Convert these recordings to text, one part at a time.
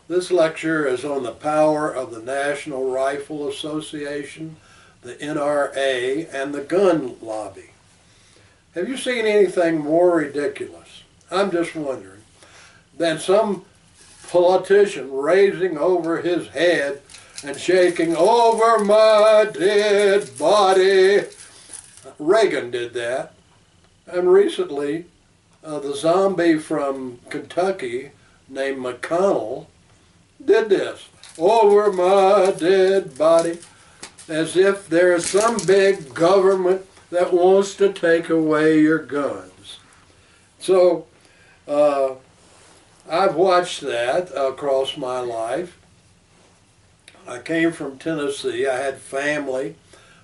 This lecture is on the power of the National Rifle Association, the NRA, and the gun lobby. Have you seen anything more ridiculous, I'm just wondering, than some politician raising over his head and shaking over my dead body? Reagan did that. And recently, the zombie from Kentucky named McConnell did this, over my dead body, as if there's some big government that wants to take away your guns. So I've watched that across my life. I came from Tennessee. I had family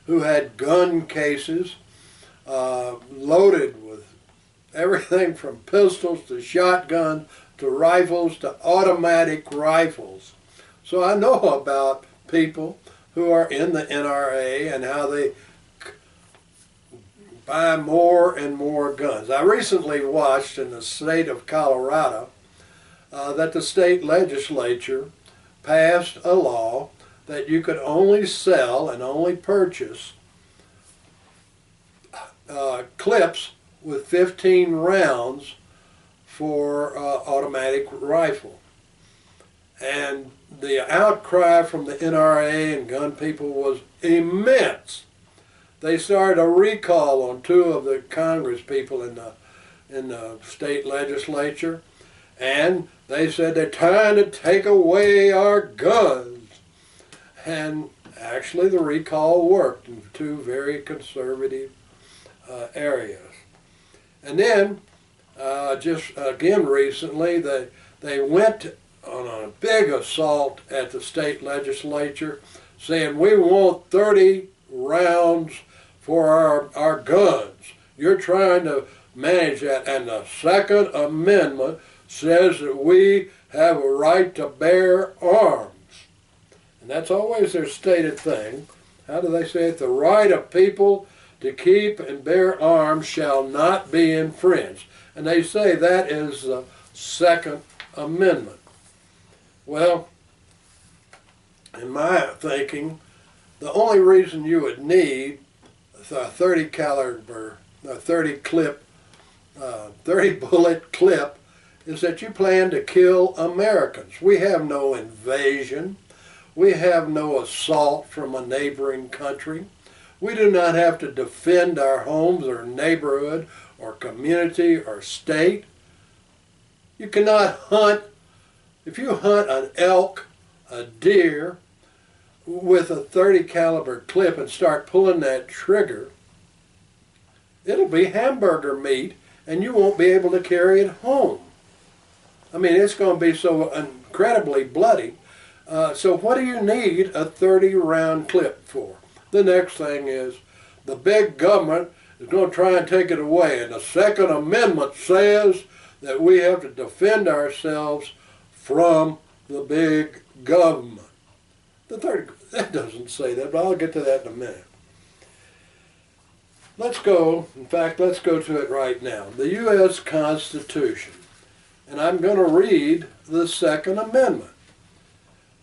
who had gun cases loaded with everything from pistols to shotguns to rifles to automatic rifles. So I know about people who are in the NRA and how they buy more and more guns. I recently watched in the state of Colorado that the state legislature passed a law that you could only sell and only purchase clips with 15 rounds for automatic rifle. And the outcry from the NRA and gun people was immense. They started a recall on two of the Congress people in the state legislature, and they said they're trying to take away our guns. And actually the recall worked in two very conservative areas. And then just again recently they went on a big assault at the state legislature saying we want 30 rounds for our guns. You're trying to manage that, and the Second Amendment says that we have a right to bear arms. And that's always their stated thing. How do they say it? The right of people to keep and bear arms shall not be infringed. And they say that is the Second Amendment. Well, in my thinking, the only reason you would need a 30 caliber, a 30 bullet clip is that you plan to kill Americans. We have no invasion. We have no assault from a neighboring country. We do not have to defend our homes or neighborhood or community or state. You cannot hunt. If you hunt an elk, a deer, with a 30 caliber clip and start pulling that trigger, it'll be hamburger meat and you won't be able to carry it home. I mean, it's going to be so incredibly bloody. So what do you need a 30 round clip for? The next thing is the big government is going to try and take it away, and the Second Amendment says that we have to defend ourselves from the big government. That doesn't say that, but I'll get to that in a minute. Let's go to it right now. The U.S. Constitution, and I'm going to read the Second Amendment.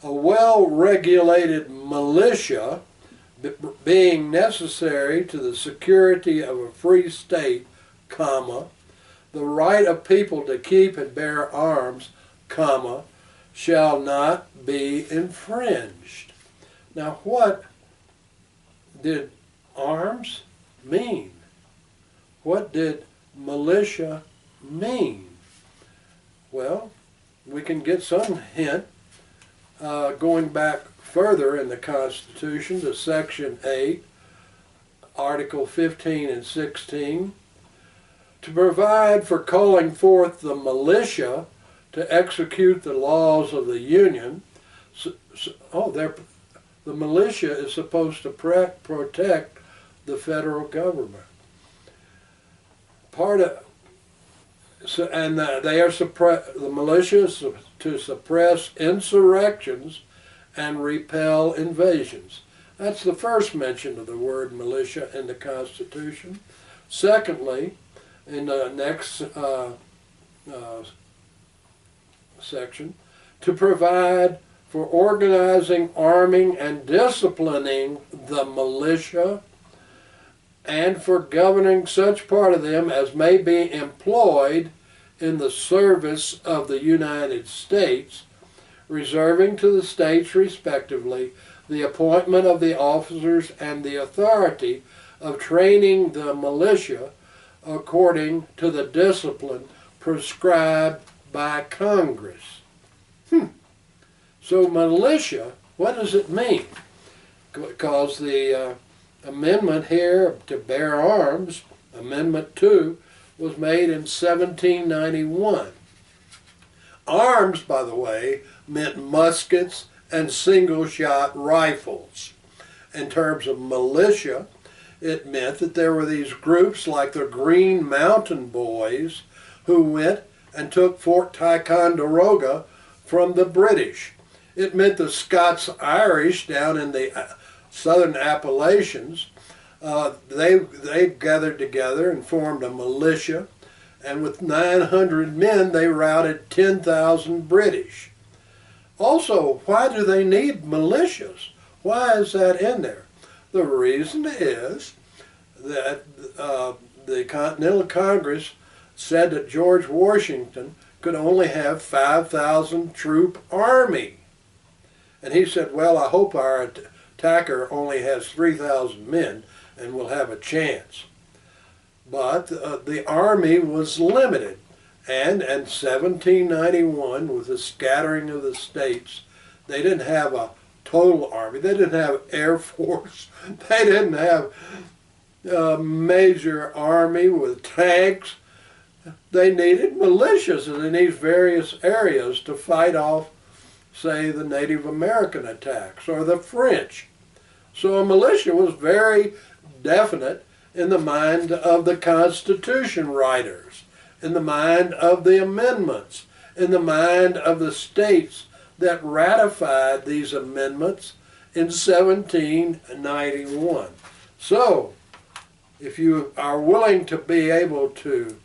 A well-regulated militia being necessary to the security of a free state, comma, the right of people to keep and bear arms, comma, shall not be infringed. Now, what did arms mean? What did militia mean? Well, we can get some hint going back further in the Constitution to Section 8, Article 15 and 16, to provide for calling forth the militia to execute the laws of the Union. The militia is supposed to protect the federal government. The militia is to suppress insurrections and repel invasions. That's the first mention of the word militia in the Constitution. Secondly, in the next section, to provide for organizing, arming, and disciplining the militia, and for governing such part of them as may be employed in the service of the United States, reserving to the states respectively the appointment of the officers and the authority of training the militia according to the discipline prescribed by Congress. So militia, what does it mean? Because the amendment here to bear arms, Amendment 2, was made in 1791. Arms, by the way, meant muskets and single-shot rifles. In terms of militia, it meant that there were these groups like the Green Mountain Boys who went and took Fort Ticonderoga from the British. It meant the Scots-Irish down in the southern Appalachians. They gathered together and formed a militia, and with 900 men they routed 10,000 British. Also, why do they need militias? Why is that in there? The reason is that the Continental Congress said that George Washington could only have 5,000 troop army. And he said, well, I hope our attacker only has 3,000 men and we'll have a chance. But the army was limited. And in 1791, with the scattering of the states, they didn't have a total army. They didn't have Air Force. They didn't have a major army with tanks. They needed militias in these various areas to fight off, say, the Native American attacks or the French. So a militia was very definite in the mind of the Constitution writers, in the mind of the amendments, in the mind of the states that ratified these amendments in 1791. So, if you are willing to be able to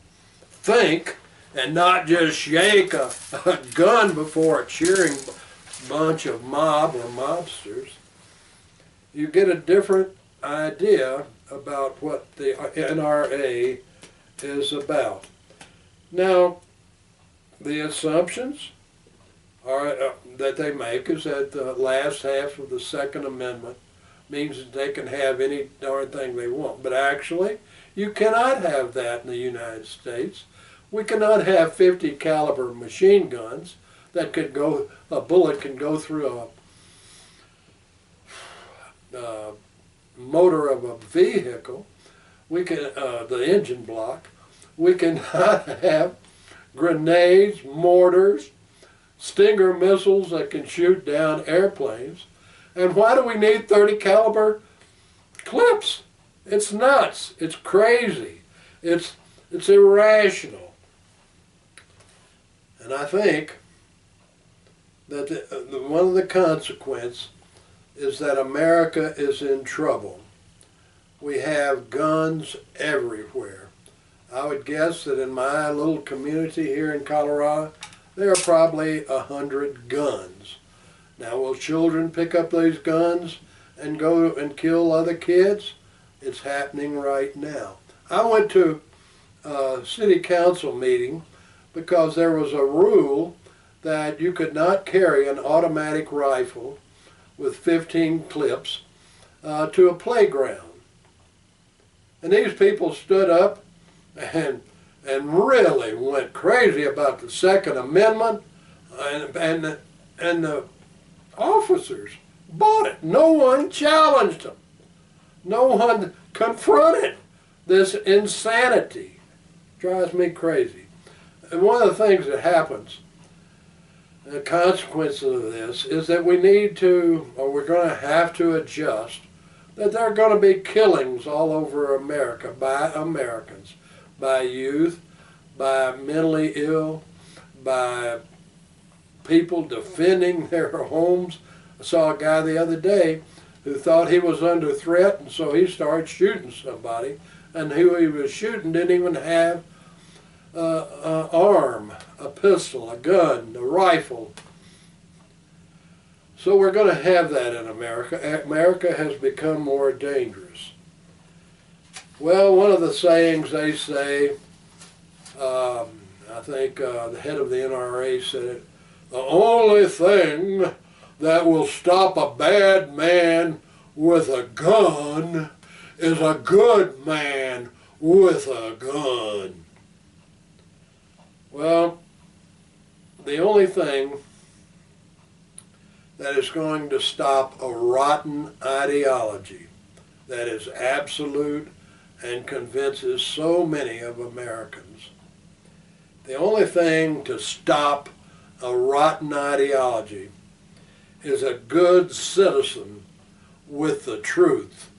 think and not just shake a gun before a cheering bunch of mob or mobsters, you get a different idea about what the NRA is about. Now, the assumptions are, that they make is that the last half of the Second Amendment means that they can have any darn thing they want. But actually, you cannot have that in the United States. We cannot have 50 caliber machine guns that could go, a bullet can go through a motor of a vehicle. We can, the engine block. We cannot have grenades, mortars, Stinger missiles that can shoot down airplanes. And why do we need 30 caliber clips? It's nuts. It's crazy. It's irrational. And I think that one of the consequences is that America is in trouble. We have guns everywhere. I would guess that in my little community here in Colorado, there are probably 100 guns. Now, will children pick up these guns and go and kill other kids? It's happening right now. I went to a city council meeting because there was a rule that you could not carry an automatic rifle with 15 clips to a playground. And these people stood up and really went crazy about the Second Amendment, and the officers bought it. No one challenged them. No one confronted this insanity. Drives me crazy. And one of the things that happens, the consequences of this, is that we need to, or we're going to have to adjust, that there are going to be killings all over America by Americans, by youth, by mentally ill, by people defending their homes. I saw a guy the other day who thought he was under threat, and so he started shooting somebody, and who he was shooting didn't even have an arm, a pistol, a gun, a rifle, So we're going to have that in America. America has become more dangerous. Well, one of the sayings they say, I think the head of the NRA said it, the only thing that will stop a bad man with a gun is a good man with a gun. Well, the only thing that is going to stop a rotten ideology that is absolute and convinces so many of Americans, the only thing to stop a rotten ideology is a good citizen with the truth